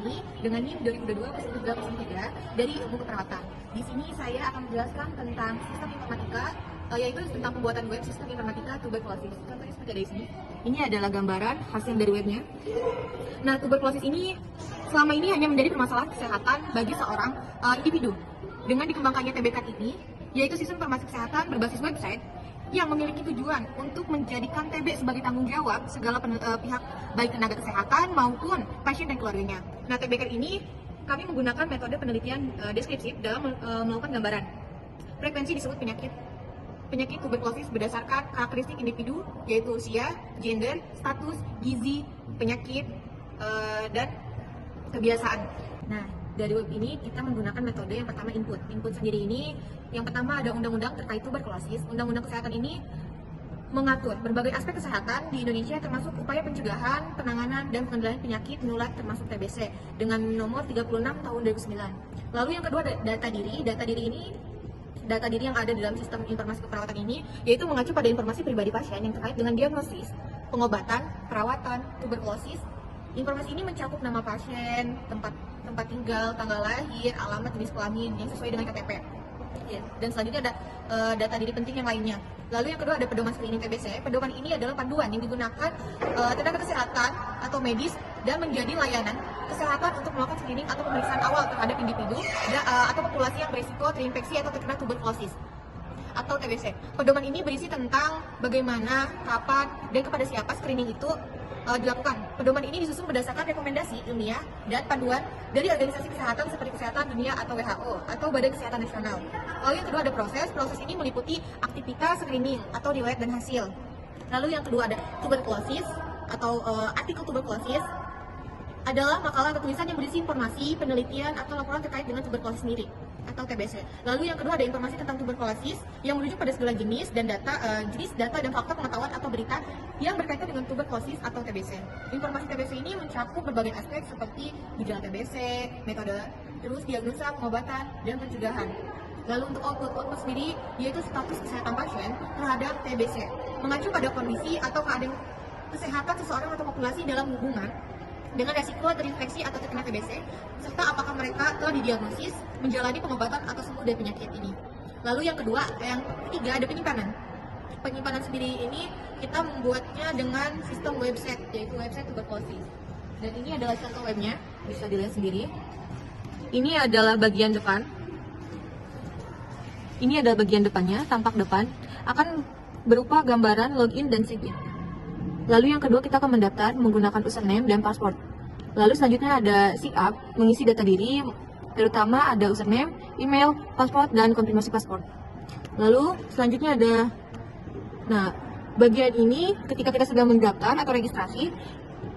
ini dengan NIM 2022-13 dari Ilmu Keperawatan. Di sini saya akan menjelaskan tentang sistem informatika, yaitu tentang pembuatan web sistem informatika tuberkulosis. Contohnya seperti ada di sini. Ini adalah gambaran hasil dari webnya. Nah, tuberkulosis ini selama ini hanya menjadi permasalahan kesehatan bagi seorang individu. Dengan dikembangkannya TBK ini, yaitu sistem informasi kesehatan berbasis website yang memiliki tujuan untuk menjadikan TB sebagai tanggung jawab segala pihak, baik tenaga kesehatan maupun pasien dan keluarganya. Nah, TBK ini kami menggunakan metode penelitian deskriptif dalam melakukan gambaran. Frekuensi disebut penyakit tuberkulosis berdasarkan karakteristik individu, yaitu usia, gender, status, gizi, penyakit, dan kebiasaan. Nah, dari web ini kita menggunakan metode yang pertama input. Input sendiri ini yang pertama ada undang-undang terkait tuberkulosis. Undang-undang kesehatan ini mengatur berbagai aspek kesehatan di Indonesia termasuk upaya pencegahan, penanganan, dan pengendalian penyakit menular termasuk TBC dengan nomor 36 tahun 2009. Lalu yang kedua data diri. Data diri yang ada dalam sistem informasi keperawatan ini yaitu mengacu pada informasi pribadi pasien yang terkait dengan diagnosis, pengobatan, perawatan, tuberkulosis. Informasi ini mencakup nama pasien, tempat tinggal, tanggal lahir, alamat, jenis kelamin yang sesuai dengan KTP. Ya, dan selanjutnya ada data diri penting yang lainnya. Lalu yang kedua ada pedoman screening TBC. Pedoman ini adalah panduan yang digunakan tenaga kesehatan atau medis dan menjadi layanan kesehatan untuk melakukan screening atau pemeriksaan awal terhadap individu atau populasi yang berisiko terinfeksi atau terkena tuberkulosis atau TBC. Pedoman ini berisi tentang bagaimana, kapan, dan kepada siapa screening itu dilakukan. Pedoman ini disusun berdasarkan rekomendasi ilmiah dan panduan dari organisasi kesehatan seperti Kesehatan Dunia atau WHO atau Badan Kesehatan Nasional. Lalu yang kedua ada proses. Proses ini meliputi aktivitas screening atau riwayat dan hasil. Lalu yang kedua ada tuberkulosis atau artikel tuberkulosis adalah makalah atau tulisan yang berisi informasi, penelitian, atau laporan terkait dengan tuberkulosis sendiri atau TBC. Lalu yang kedua ada informasi tentang tuberkulosis yang merujuk pada segala jenis dan data dan fakta pengetahuan atau berita yang berkaitan dengan tuberkulosis atau TBC. Informasi TBC ini mencakup berbagai aspek seperti gejala TBC, metode, terus diagnosa, pengobatan, dan pencegahan. Lalu untuk output sendiri yaitu status kesehatan pasien terhadap TBC, mengacu pada kondisi atau keadaan kesehatan seseorang atau populasi dalam hubungan dengan resiko terinfeksi atau terkena TBC, serta apakah mereka telah didiagnosis, menjalani pengobatan atau sembuh dari penyakit ini. Lalu yang ketiga ada penyimpanan. Penyimpanan sendiri ini kita membuatnya dengan sistem website, yaitu website tuberkulosis. Dan ini adalah contoh webnya, bisa dilihat sendiri. Ini adalah bagian depan. Ini adalah bagian depannya, tampak depan akan berupa gambaran login dan sign in. Lalu yang kedua kita akan mendaftar menggunakan username dan password. Lalu selanjutnya ada sign up, mengisi data diri, terutama ada username, email, password, dan konfirmasi password. Lalu selanjutnya ada, bagian ini ketika kita sudah mendaftar atau registrasi,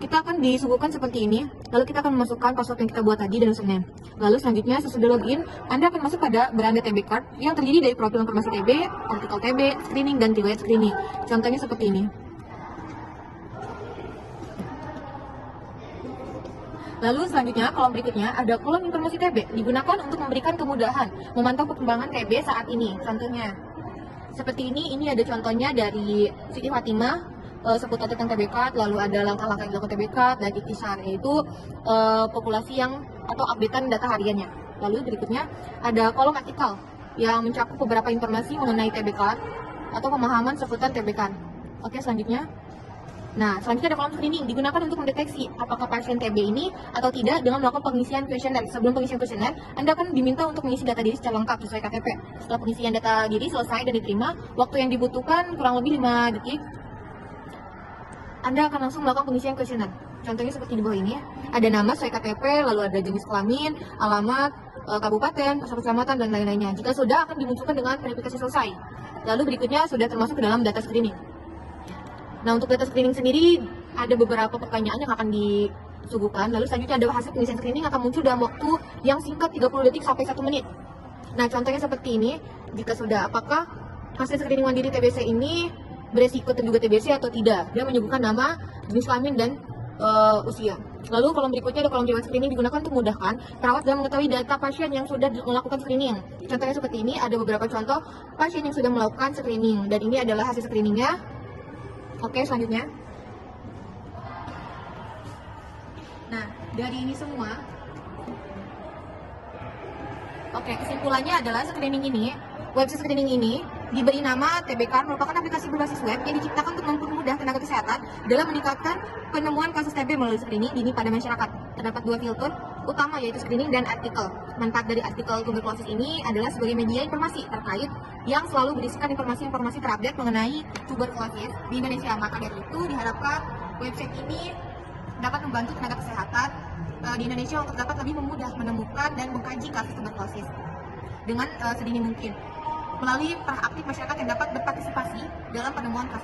kita akan disuguhkan seperti ini. Lalu kita akan memasukkan password yang kita buat tadi dan username. Lalu selanjutnya sesudah login, Anda akan masuk pada beranda TB card yang terdiri dari profil informasi TB, artikel TB, screening, dan riwayat screening. Contohnya seperti ini. Lalu selanjutnya kolom berikutnya ada kolom informasi TB digunakan untuk memberikan kemudahan memantau perkembangan TB saat ini. Contohnya seperti ini ada contohnya dari Siti Fatimah seputar tentang TB card, lalu ada langkah-langkah yang dilakukan TB card dan ikhtisar, yaitu populasi yang atau updatean data hariannya. Lalu berikutnya ada kolom artikel yang mencakup beberapa informasi mengenai TB card atau pemahaman seputar TB card. Oke, selanjutnya. Selanjutnya ada kolom screening digunakan untuk mendeteksi apakah pasien TB ini atau tidak dengan melakukan pengisian kuesioner. Sebelum pengisian kuesioner, Anda akan diminta untuk mengisi data diri secara lengkap sesuai KTP. Setelah pengisian data diri selesai dan diterima, waktu yang dibutuhkan kurang lebih 5 detik, Anda akan langsung melakukan pengisian kuesioner. Contohnya seperti di bawah ini ya. Ada nama sesuai KTP, lalu ada jenis kelamin, alamat, kabupaten, pusat kecamatan, dan lain-lainnya. Jika sudah, akan dimunculkan dengan verifikasi selesai. Lalu berikutnya sudah termasuk ke dalam data screening. Untuk data screening sendiri ada beberapa pertanyaan yang akan disuguhkan. Lalu selanjutnya ada hasil pengisian screening akan muncul dalam waktu yang singkat 30 detik sampai 1 menit. Contohnya seperti ini. Jika sudah, apakah hasil screening mandiri TBC ini beresiko terduga TBC atau tidak? Dia menyebutkan nama, jenis kelamin, dan usia. Lalu kolom berikutnya ada kolom riwayat screening digunakan untuk memudahkan perawat dalam mengetahui data pasien yang sudah melakukan screening. Contohnya seperti ini, ada beberapa contoh pasien yang sudah melakukan screening dan ini adalah hasil screeningnya. Oke, selanjutnya. Dari ini semua Oke, kesimpulannya adalah website screening ini diberi nama TBK merupakan aplikasi berbasis web yang diciptakan untuk mempermudah tenaga kesehatan dalam meningkatkan penemuan kasus TB melalui screening dini pada masyarakat. Terdapat dua filter utama yaitu screening dan artikel. Manfaat dari artikel tuberkulosis ini adalah sebagai media informasi terkait yang selalu berisikan informasi-informasi terupdate mengenai tuberkulosis di Indonesia. Maka dari itu diharapkan website ini dapat membantu tenaga kesehatan di Indonesia untuk dapat lebih memudah menemukan dan mengkaji kasus tuberkulosis dengan sedini mungkin melalui peran aktif masyarakat yang dapat berpartisipasi dalam penemuan kasus.